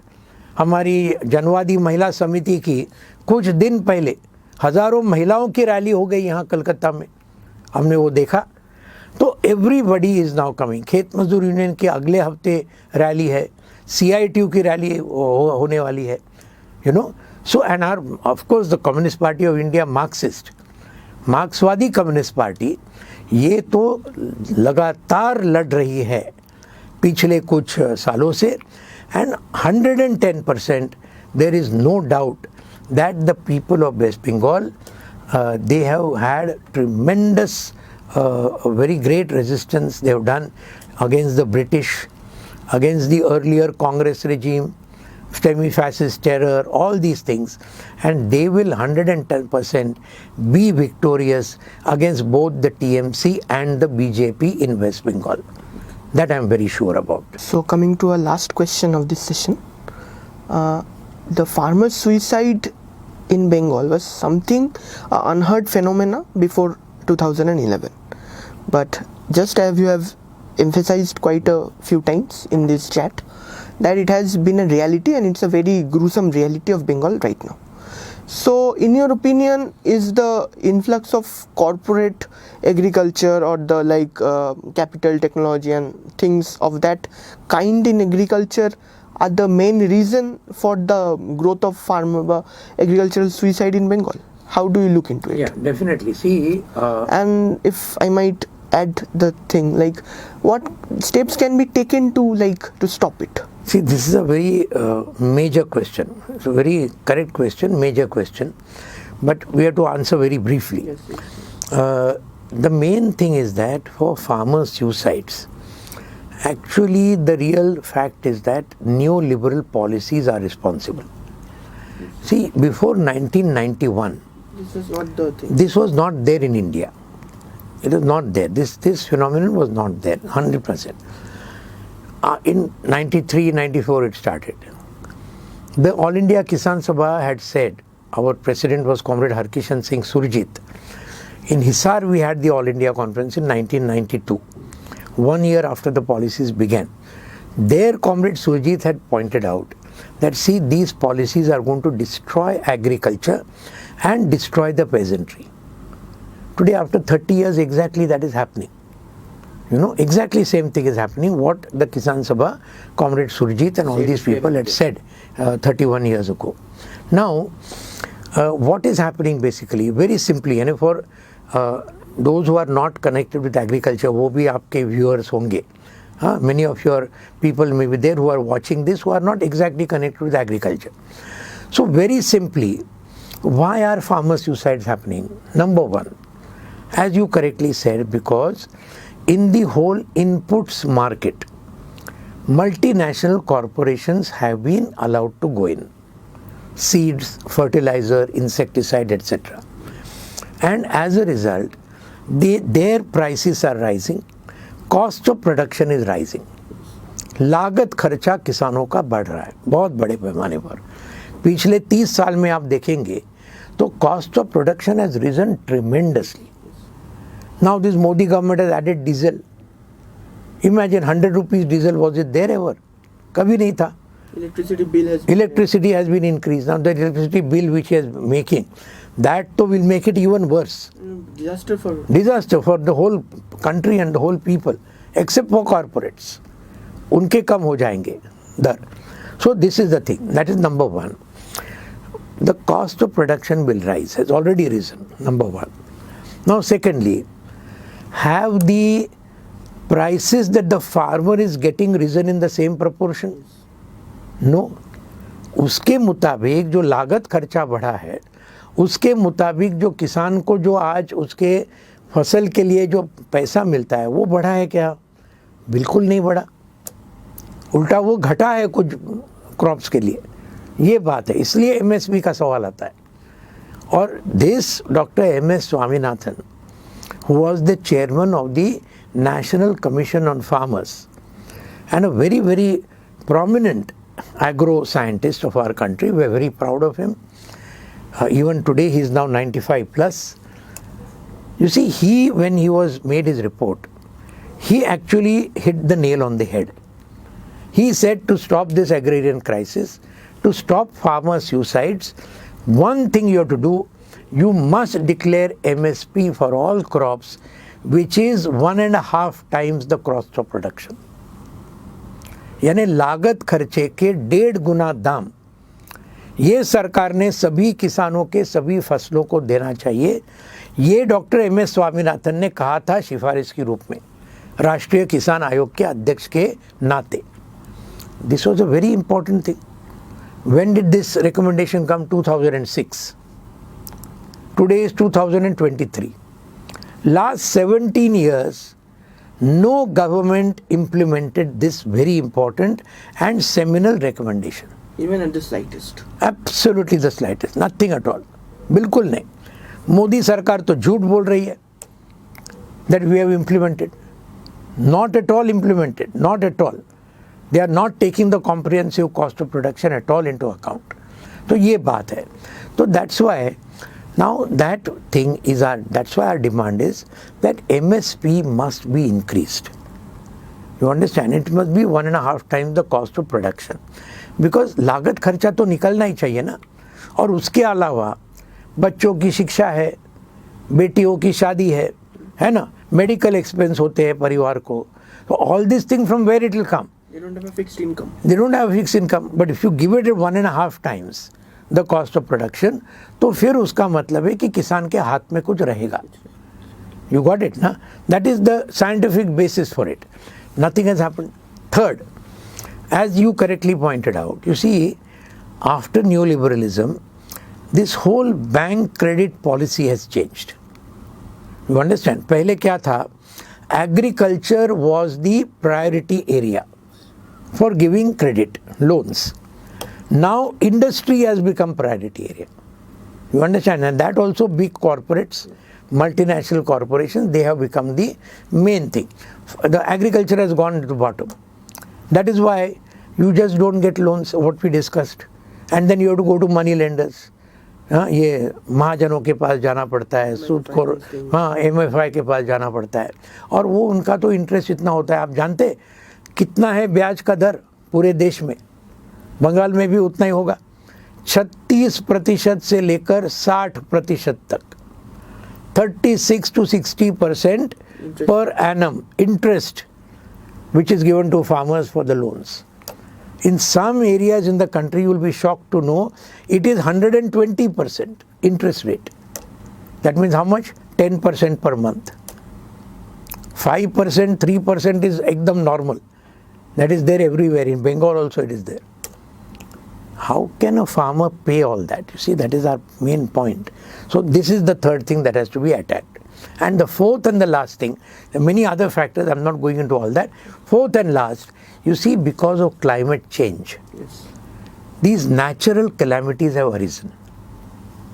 हमारी जनवादी महिला समिति की कुछ दिन पहले हज़ारों महिलाओं की रैली हो गई यहाँ कलकत्ता में. हमने वो देखा. तो एवरीबडी इज़ नाउ कमिंग. खेत मजदूर यूनियन के अगले हफ्ते रैली है. CITU की रैली होने वाली है. You know, so and are of course the Communist Party of India, मार्क्सवादी कम्युनिस्ट पार्टी, ये तो लगातार लड़ रही है पिछले कुछ सालों से. And 110% there is no doubt that the people of West Bengal, they have had tremendous, very great resistance they have done against the British, against the earlier Congress regime, semi-fascist terror, all these things, and they will 110% be victorious against both the TMC and the BJP in West Bengal. That I am very sure about. So coming to our last question of this session, the farmers' suicide in Bengal was something unheard phenomena before 2011. But just as you have emphasized quite a few times in this chat, that it has been a reality, and it's a very gruesome reality of Bengal right now. So in your opinion, is the influx of corporate agriculture or the capital technology and things of that kind in agriculture are the main reason for the growth of agricultural suicide in Bengal? How do you look into it? Yeah, definitely. See, and if I might add the thing, what steps can be taken to stop it? See, this is a very major question. It's a very correct question, major question. But we have to answer very briefly. Yes, yes. The main thing is that for farmers' suicides, actually the real fact is that neoliberal policies are responsible. See, before 1991, this was not there in India. It was not there. This phenomenon was not there, 100%. In 93, 94 it started. The All India Kisan Sabha had said, our president was Comrade Harkishan Singh Surjit. In Hisar we had the All India Conference in 1992. 1 year after the policies began. There Comrade Surjit had pointed out that see, these policies are going to destroy agriculture and destroy the peasantry. Today after 30 years exactly that is happening. You know, exactly same thing is happening what the Kisan Sabha, Comrade Surjit and all these people had said 31 years ago. Now, what is happening basically, very simply, and for those who are not connected with agriculture, वो भी आपके viewers होंगे. Many of your people may be there who are watching this who are not exactly connected with agriculture. So very simply, why are farmer suicides happening? Number one, as you correctly said, because in the whole inputs market, multinational corporations have been allowed to go in. Seeds, fertilizer, insecticide, etc. And as a result, their prices are rising, cost of production is rising. लागत खर्चा किसानों का बढ़ रहा है बहुत बड़े पैमाने पर. पिछले 30 साल में आप देखेंगे तो cost of production has risen tremendously. Now this Modi government has added diesel. Imagine 100 rupees diesel, was it there ever? कभी नहीं था. Electricity has been increased. Now the electricity bill which he is making, that too will make it even worse. Disaster for the whole country and the whole people, except for corporates. उनके कम हो जाएंगे दर. So this is the thing. That is number one. The cost of production will rise, has already risen, number one. Now secondly, have the prices that the farmer is getting risen in the same proportion? No. उसके मुताबिक जो लागत खर्चा बढ़ा है, उसके मुताबिक जो किसान को जो आज उसके फसल के लिए जो पैसा मिलता है वो बढ़ा है क्या? बिल्कुल नहीं बढ़ा, उल्टा वो घटा है कुछ क्रॉप्स के लिए। ये बात है, इसलिए एमएसपी का सवाल आता है। और this doctor M S. Swaminathan, who was the chairman of the National Commission on Farmers and a very, very prominent agro scientist of our country. We are very proud of him. Even today he is now 95 plus. You see, when he was made his report, he actually hit the nail on the head. He said to stop this agrarian crisis, to stop farmer suicides, one thing you have to do, you must declare MSP for all crops, which is 1.5 times the cost of production. यानी लागत खर्चे के 1.5 गुना दाम ये सरकार ने सभी किसानों के सभी फसलों को देना चाहिए। ये डॉक्टर एम.एस. स्वामीनाथन ने कहा था सिफारिश के रूप में राष्ट्रीय किसान आयोग के अध्यक्ष के नाते। This was a very important thing. When did this recommendation come? 2006. Today is 2023. Last 17 years, no government implemented this very important and seminal recommendation. Even at the slightest. Absolutely the slightest. Nothing at all. बिल्कुल नहीं। मोदी सरकार तो झूठ बोल रही है that we have implemented. Not at all implemented. Not at all. They are not taking the comprehensive cost of production at all into account. तो ये बात है। तो that's why now that thing is that's why our demand is that MSP must be increased. You understand? It must be 1.5 times the cost of production. Because लागत खर्चा तो निकलना ही चाहिए ना। और उसके अलावा बच्चों की शिक्षा है, बेटियों की शादी है ना, मेडिकल एक्सपेंस होते हैं परिवार को। So all these things from where it will come? They don't have a fixed income. They don't have a fixed income. But if you give it at 1.5 times the cost of production, तो फिर उसका मतलब है कि किसान के हाथ में कुछ रहेगा. You got it, na? That is the scientific basis for it. Nothing has happened. Third, as you correctly pointed out, you see, after neoliberalism, this whole bank credit policy has changed. You understand? पहले क्या था? Agriculture was the priority area for giving credit, loans. Now industry has become priority area. You understand? And that also big corporates, multinational corporations, they have become the main thing. The agriculture has gone to the bottom. That is why you just don't get loans, what we discussed. And then you have to go to money lenders. हाँ, ये महाजनों के पास जाना पड़ता है, सूदखोर, हाँ, MFI के पास जाना पड़ता है। और वो उनका तो इंटरेस्ट इतना होता है, आप जानते कितना है ब्याज का दर पूरे देश में? बंगाल में भी उतना ही होगा, 36% से लेकर 60% तक, 36 to 60% per annum interest which is given to farmers for the loans. In some areas in the country, you will be shocked to know it is 120% interest rate. That means how much? 10% per month. 5%, 3% is ekdam normal. That is there everywhere. In Bengal also it is there. How can a farmer pay all that? You see, that is our main point. So this is the third thing that has to be attacked. And the fourth and the last thing, there are many other factors, I'm not going into all that. Fourth and last, you see, because of climate change, Yes. these natural calamities have arisen.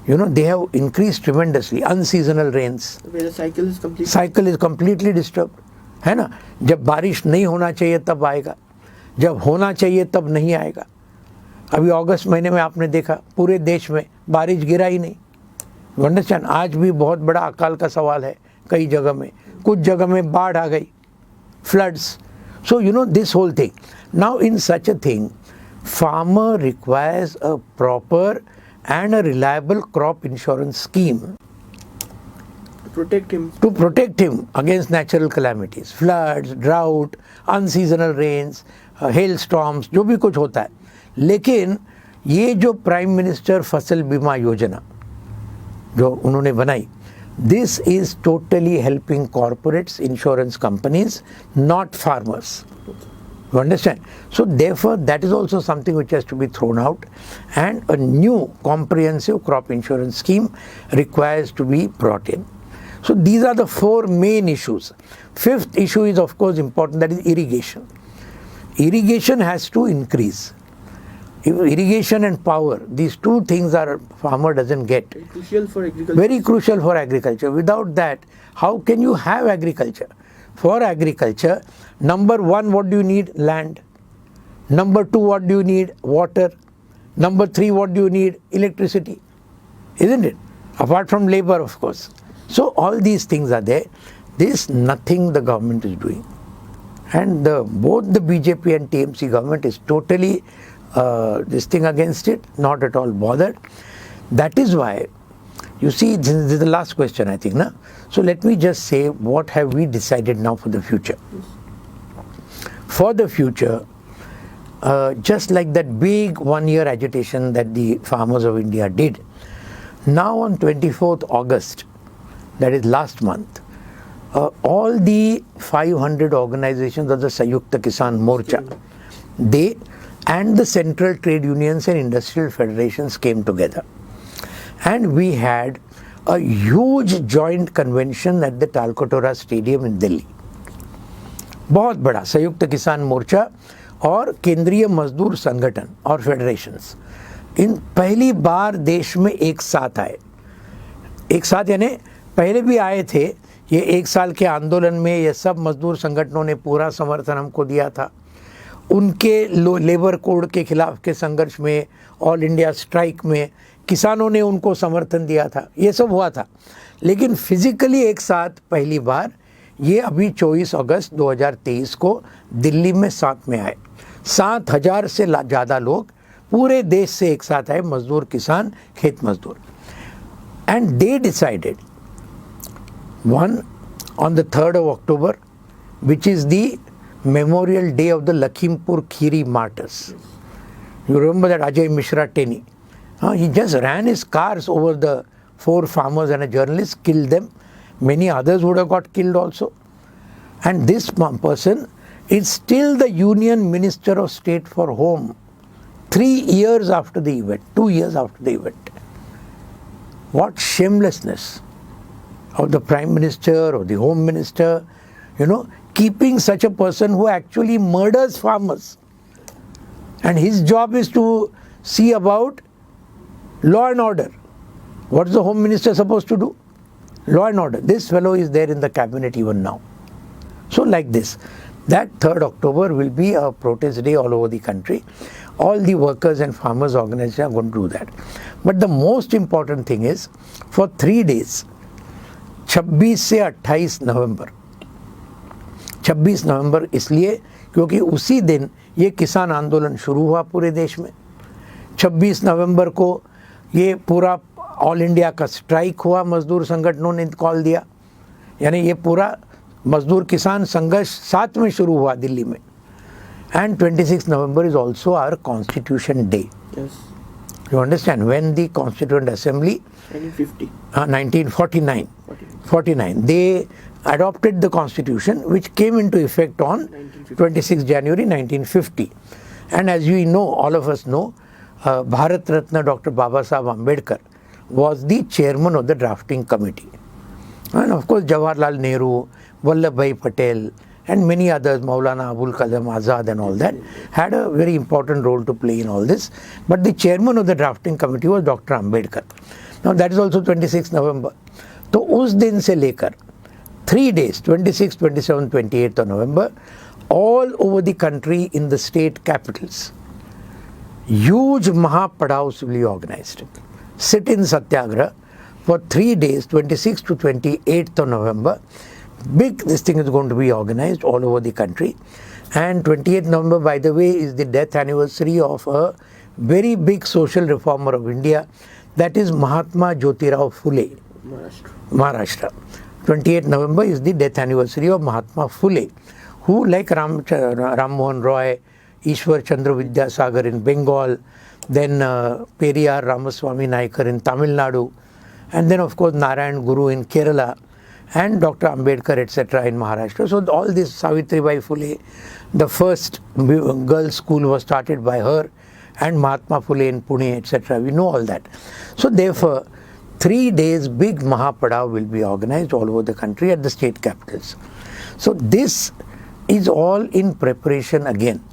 You know, they have increased tremendously. Unseasonal rains. Where the cycle is completely disturbed. है ना? जब बारिश नहीं होना चाहिए तब आएगा, जब होना चाहिए तब नहीं आएगा. अभी अगस्त महीने में आपने देखा पूरे देश में बारिश गिरा ही नहीं. You understand? आज भी बहुत बड़ा अकाल का सवाल है कई जगह में, कुछ जगह में बाढ़ आ गई, floods. So you know this whole thing. Now in such a thing, farmer requires a proper and a reliable crop insurance scheme to protect him against natural calamities, floods, drought, unseasonal rains, hailstorms, जो भी कुछ होता है. लेकिन ये जो prime minister फसल बीमा योजना जो उन्होंने बनाई, This is totally helping corporates, insurance companies, not farmers. You understand? So therefore, that is also something which has to be thrown out, and a new comprehensive crop insurance scheme requires to be brought in. So these are the four main issues. Fifth issue is of course important, that is irrigation. Irrigation has to increase. Irrigation and power, these two things are farmer doesn't get. Very crucial for agriculture. Very crucial for agriculture. Without that, how can you have agriculture? For agriculture, number one, what do you need? Land. Number two, what do you need? Water. Number three, what do you need? Electricity. Isn't it? Apart from labor, of course. So all these things are there. This nothing the government is doing. And both the BJP and TMC government is totally this thing against it, not at all bothered. That is why, you see, this is the last question, I think. Na? So let me just say, what have we decided now for the future? For the future, just like that big 1 year agitation that the farmers of India did, now on 24th August, that is last month, all the 500 organizations of the Sayukta Kisan Morcha, they and the central trade unions and industrial federations came together. And we had a huge joint convention at the Talkotora Stadium in Delhi. बहुत बड़ा संयुक्त किसान मोर्चा और केंद्रीय मजदूर संगठन और federations इन पहली बार देश में एक साथ आए. एक साथ यानी पहले भी आए थे. ये एक साल के आंदोलन में ये सब मजदूर संगठनों ने पूरा समर्थन हमको दिया था. उनके लेबर कोड के खिलाफ के संघर्ष में, ऑल इंडिया स्ट्राइक में किसानों ने उनको समर्थन दिया था. ये सब हुआ था. लेकिन फिजिकली एक साथ पहली बार ये अभी 24 अगस्त 2023 को दिल्ली में साथ में आए. 7,000 से ज़्यादा लोग पूरे देश से एक साथ आए, मजदूर, किसान, खेत मजदूर. And they decided one on the 3rd of October, which is the Memorial Day of the Lakhimpur Kheri martyrs. You remember that Ajay Mishra Teni? He just ran his cars over the 4 farmers and a journalist, killed them. Many others would have got killed also. And this person is still the Union Minister of State for Home 3 years after the event, 2 years after the event. What shamelessness of the Prime Minister or the Home Minister, keeping such a person who actually murders farmers. And his job is to see about law and order. What is the Home Minister supposed to do? Law and order. This fellow is there in the cabinet even now. So like this, that 3rd October will be a protest day all over the country. All the workers and farmers organizations are going to do that. But the most important thing is, for 3 days, 26 से 28 नवंबर, 26 नवंबर इसलिए क्योंकि उसी दिन ये किसान आंदोलन शुरू हुआ पूरे देश में. 26 नवंबर को ये पूरा ऑल इंडिया का स्ट्राइक हुआ, मजदूर संगठनों ने कॉल दिया. यानी ये पूरा मजदूर किसान संघर्ष साथ में शुरू हुआ दिल्ली में. And 26 November is also our Constitution Day. You understand? When the Constituent Assembly 1949, they adopted the Constitution, which came into effect on 26 January 1950. And as we know, all of us know, Bharat Ratna Dr. Babasaheb Ambedkar was the chairman of the drafting committee. And of course, Jawaharlal Nehru, Vallabhbhai Patel, and many others, Maulana Abul Kalam Azad and all that, had a very important role to play in all this. But the chairman of the drafting committee was Dr. Ambedkar. Now that is also 26 November. So उस दिन से लेकर 3 days, 26, 27, 28 of November, all over the country in the state capitals, huge Mahapadaus will be organized. Sit-in Satyagraha for 3 days, 26 to 28th of November. This thing is going to be organized all over the country. And 28th November, by the way, is the death anniversary of a very big social reformer of India, that is Mahatma Jyotirao Phule, Maharashtra. 28th November is the death anniversary of Mahatma Phule, who, like Ram Mohan Roy, Ishwar Chandra Vidyasagar in Bengal, then Periyar Ramaswamy Naikar in Tamil Nadu, and then of course Narayan Guru in Kerala, and Dr. Ambedkar, etc. in Maharashtra. So all this, Savitribai Phule, the first girls' school was started by her, and Mahatma Phule in Pune, etc. We know all that. So therefore, 3 days big Mahapadav will be organized all over the country at the state capitals. So this is all in preparation again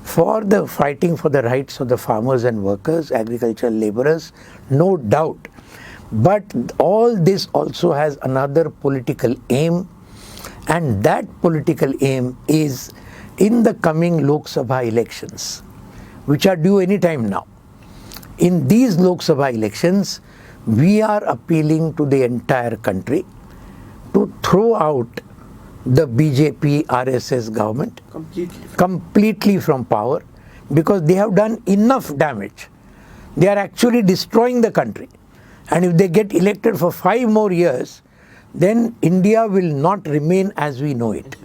for the fighting for the rights of the farmers and workers, agricultural laborers, no doubt. But all this also has another political aim, and that political aim is in the coming Lok Sabha elections, which are due any time now. In these Lok Sabha elections, we are appealing to the entire country to throw out the BJP RSS government completely from power, because they have done enough damage. They are actually destroying the country. And if they get elected for 5 more years, then India will not remain as we know it.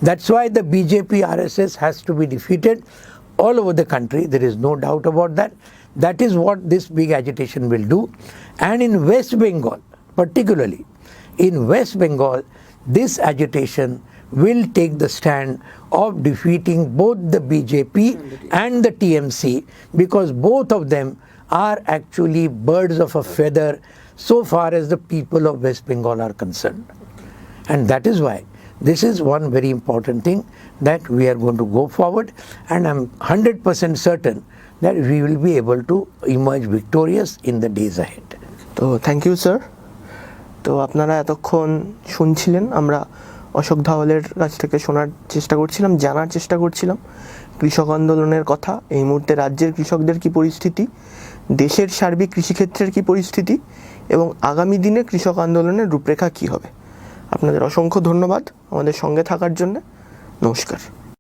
That's why the BJP RSS has to be defeated all over the country. There is no doubt about that. That is what this big agitation will do. And in West Bengal, particularly, in West Bengal, this agitation will take the stand of defeating both the BJP and the TMC, because both of them are actually birds of a feather so far as the people of West Bengal are concerned. And that is why this is one very important thing that we are going to go forward, and I'm 100% certain that we will be able to emerge victorious in the days ahead. So thank you, sir. তো আপনারা এতক্ষণ শুনছিলেন, আমরা অশোক ধাওয়ালের কাছ থেকে শোনার চেষ্টা করছিলাম, জানার চেষ্টা করছিলাম কৃষক আন্দোলনের কথা, এই মুহূর্তে রাজ্যের কৃষকদের কি পরিস্থিতি, দেশের সার্বিক কৃষিক্ষেত্রের কি পরিস্থিতি, এবং আগামী দিনে কৃষক আন্দোলনের রূপরেখা কি হবে। আপনাদের অসংখ্য ধন্যবাদ আমাদের সঙ্গে থাকার জন্য। নমস্কার।